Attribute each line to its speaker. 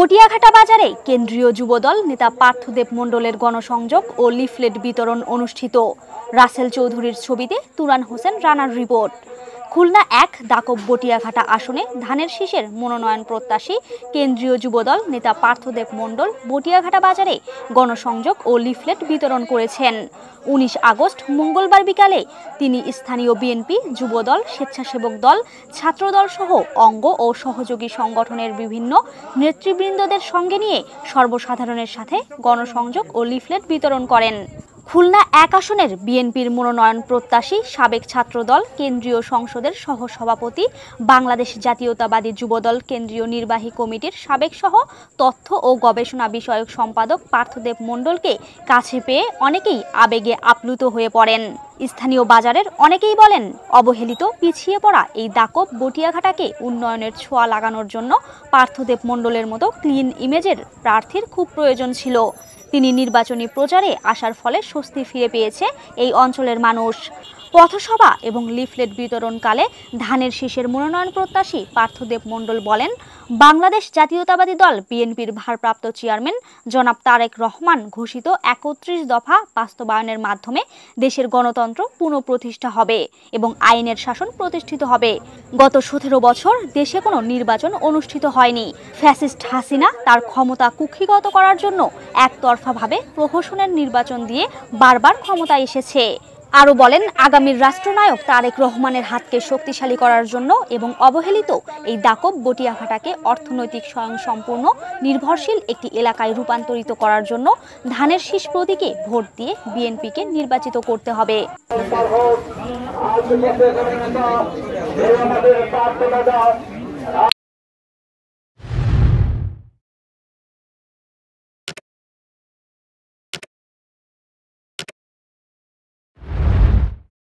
Speaker 1: বটিয়াঘাটা বাজারে কেন্দ্রীয় যুবদল নেতা পার্থদেব মণ্ডলের গণসংযোগ ও লিফলেট বিতরণ অনুষ্ঠিত। রাসেল চৌধুরীর ছবিতে তুরান হোসেন রানার রিপোর্ট। খুলনা ১ দাকব বটিয়াঘাটা আসনে ধানের শীষের মনোনয়ন প্রত্যাশী কেন্দ্রীয় যুবদল নেতা পার্থদেব মণ্ডল বটিয়াঘাটা বাজারে গণসংযোগ ও লিফলেট বিতরণ করেছেন। ১৯ আগস্ট মঙ্গলবার বিকালে তিনি স্থানীয় বিএনপি, যুবদল, স্বেচ্ছাসেবক দল, ছাত্রদল সহ অঙ্গ ও সহযোগী সংগঠনের বিভিন্ন নেতৃবৃন্দদের সঙ্গে নিয়ে সর্বসাধারণের সাথে গণসংযোগ ও লিফলেট বিতরণ করেন। খুলনা ১ আসনের বিএনপির মনোনয়ন প্রত্যাশী সাবেক ছাত্রদল কেন্দ্রীয় সংসদের সহসভাপতি, বাংলাদেশ জাতীয়তাবাদী যুবদল কেন্দ্রীয় নির্বাহী কমিটির সাবেক সহ তথ্য ও গবেষণা বিষয়ক সম্পাদক পার্থদেব মণ্ডলকে কাছে পেয়ে অনেকেই আবেগে আপ্লুত হয়ে পড়েন। স্থানীয় বাজারের অনেকেই বলেন, অবহেলিত পিছিয়ে পড়া এই দাকব বটিয়াঘাটাকে উন্নয়নের ছোঁয়া লাগানোর জন্য পার্থদেব মণ্ডলের মতো ক্লিন ইমেজের প্রার্থীর খুব প্রয়োজন ছিল। তিনি নির্বাচনী প্রচারে আসার ফলে স্বস্তি ফিরে পেয়েছে এই অঞ্চলের মানুষ। পথসভা এবং লিফলেট বিতরণকালে ধানের শীষের মনোনয়ন প্রত্যাশী পার্থদেব মণ্ডল বলেন, বাংলাদেশ জাতীয়তাবাদী দল বিএনপির ভারপ্রাপ্ত চেয়ারম্যান জনাব তারেক রহমান ঘোষিত ৩১ দফা বাস্তবায়নের মাধ্যমে দেশের গণতন্ত্র পুনঃপ্রতিষ্ঠা হবে এবং আইনের শাসন প্রতিষ্ঠিত হবে। গত ১৭ বছর দেশে কোনো নির্বাচন অনুষ্ঠিত হয়নি। ফ্যাসিস্ট হাসিনা তার ক্ষমতা কুক্ষিগত করার জন্য একতরফাভাবে প্রহসনের নির্বাচন দিয়ে বারবার ক্ষমতায় এসেছে। আরও বলেন, আগামীর রাষ্ট্রনায়ক তারেক রহমানের হাতকে শক্তিশালী করার জন্য এবং অবহেলিত এই দাকব বটিয়াঘাটাকে অর্থনৈতিক স্বয়ংসম্পূর্ণ নির্ভরশীল একটি এলাকায় রূপান্তরিত করার জন্য ধানের শীষ প্রতীকে ভোট দিয়ে বিএনপিকে নির্বাচিত করতে হবে।